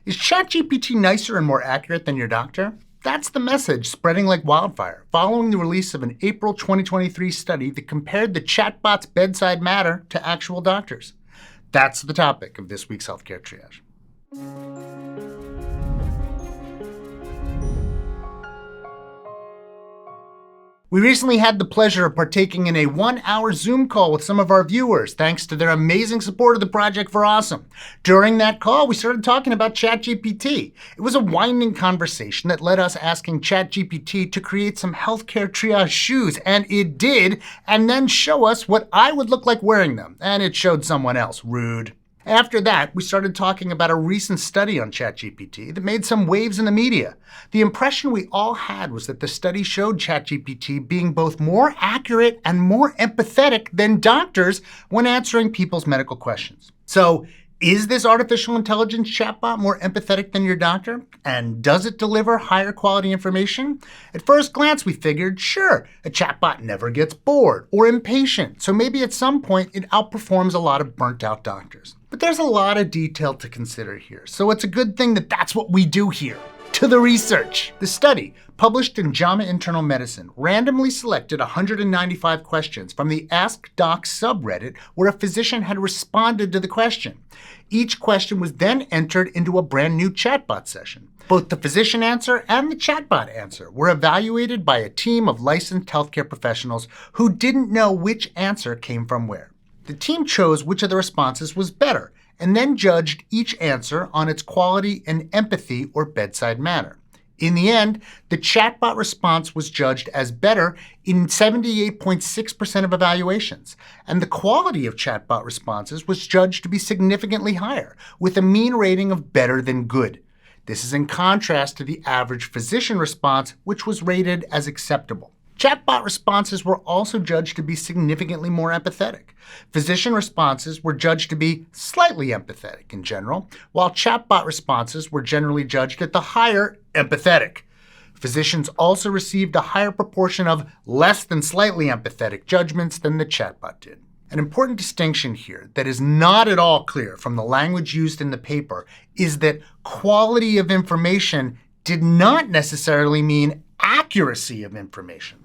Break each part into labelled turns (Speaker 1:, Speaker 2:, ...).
Speaker 1: Is ChatGPT nicer and more accurate than your doctor? That's the message spreading like wildfire following the release of an April 2023 study that compared the chatbot's bedside manner to actual doctors. That's the topic of this week's Healthcare Triage. We recently had the pleasure of partaking in a 1-hour Zoom call with some of our viewers, thanks to their amazing support of the project for Awesome. During that call, we started talking about ChatGPT. It was a winding conversation that led us asking ChatGPT to create some healthcare triage shoes, and it did, and then show us what I would look like wearing them, and it showed someone else. Rude. After that, we started talking about a recent study on ChatGPT that made some waves in the media. The impression we all had was that the study showed ChatGPT being both more accurate and more empathetic than doctors when answering people's medical questions. So, is this artificial intelligence chatbot more empathetic than your doctor? And does it deliver higher quality information? At first glance, we figured, sure, a chatbot never gets bored or impatient, so maybe at some point it outperforms a lot of burnt-out doctors. But there's a lot of detail to consider here, so it's a good thing that that's what we do here. To the research. The study, published in JAMA Internal Medicine, randomly selected 195 questions from the Ask Docs subreddit where a physician had responded to the question. Each question was then entered into a brand new chatbot session. Both the physician answer and the chatbot answer were evaluated by a team of licensed healthcare professionals who didn't know which answer came from where. The team chose which of the responses was better, and then judged each answer on its quality and empathy or bedside manner. In the end, the chatbot response was judged as better in 78.6% of evaluations, and the quality of chatbot responses was judged to be significantly higher, with a mean rating of better than good. This is in contrast to the average physician response, which was rated as acceptable. Chatbot responses were also judged to be significantly more empathetic. Physician responses were judged to be slightly empathetic in general, while chatbot responses were generally judged at the higher empathetic. Physicians also received a higher proportion of less than slightly empathetic judgments than the chatbot did. An important distinction here that is not at all clear from the language used in the paper is that quality of information did not necessarily mean accuracy of information.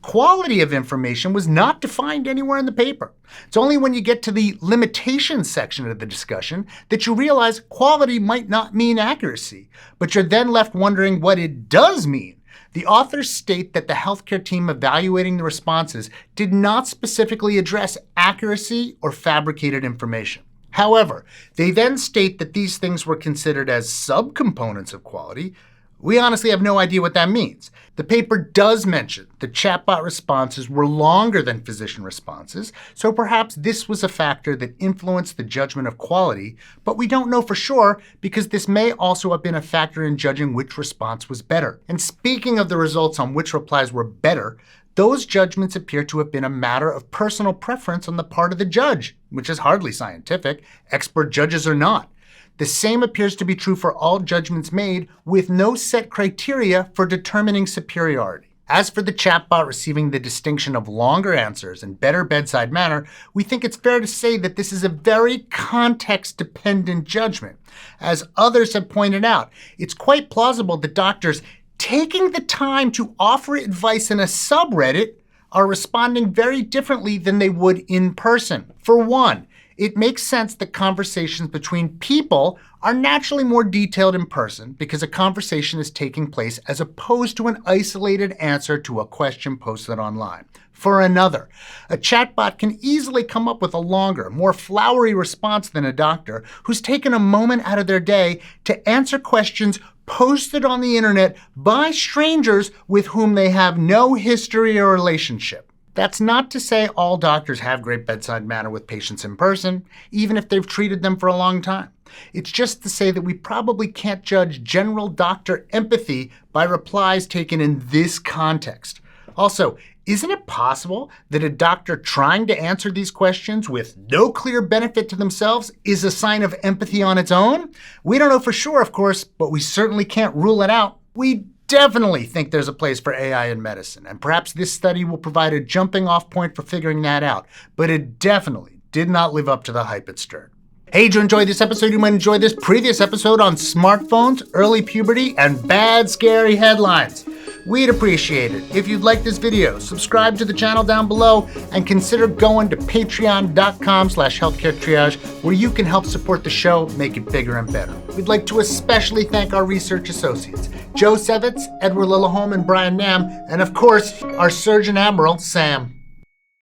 Speaker 1: Quality of information was not defined anywhere in the paper. It's only when you get to the limitations section of the discussion that you realize quality might not mean accuracy, but you're then left wondering what it does mean. The authors state that the healthcare team evaluating the responses did not specifically address accuracy or fabricated information. However, they then state that these things were considered as subcomponents of quality. We honestly have no idea what that means. The paper does mention that chatbot responses were longer than physician responses, so perhaps this was a factor that influenced the judgment of quality, but we don't know for sure because this may also have been a factor in judging which response was better. And speaking of the results on which replies were better, those judgments appear to have been a matter of personal preference on the part of the judge, which is hardly scientific, expert judges or not. The same appears to be true for all judgments made, with no set criteria for determining superiority. As for the chatbot receiving the distinction of longer answers and better bedside manner, we think it's fair to say that this is a very context-dependent judgment. As others have pointed out, it's quite plausible that doctors taking the time to offer advice in a subreddit are responding very differently than they would in person. For one, it makes sense that conversations between people are naturally more detailed in person because a conversation is taking place as opposed to an isolated answer to a question posted online. For another, a chatbot can easily come up with a longer, more flowery response than a doctor who's taken a moment out of their day to answer questions posted on the internet by strangers with whom they have no history or relationship. That's not to say all doctors have great bedside manner with patients in person, even if they've treated them for a long time. It's just to say that we probably can't judge general doctor empathy by replies taken in this context. Also, isn't it possible that a doctor trying to answer these questions with no clear benefit to themselves is a sign of empathy on its own? We don't know for sure, of course, but we certainly can't rule it out. We definitely think there's a place for AI in medicine, and perhaps this study will provide a jumping off point for figuring that out, but it definitely did not live up to the hype it stirred. Hey, did you enjoy this episode? You might enjoy this previous episode on smartphones, early puberty, and bad, scary headlines. We'd appreciate it if you'd like this video, subscribe to the channel down below, and consider going to patreon.com/healthcaretriage, where you can help support the show, make it bigger and better. We'd like to especially thank our research associates, Joe Sevitz, Edward Lillaholm, and Brian Nam, and of course, our Surgeon Admiral, Sam.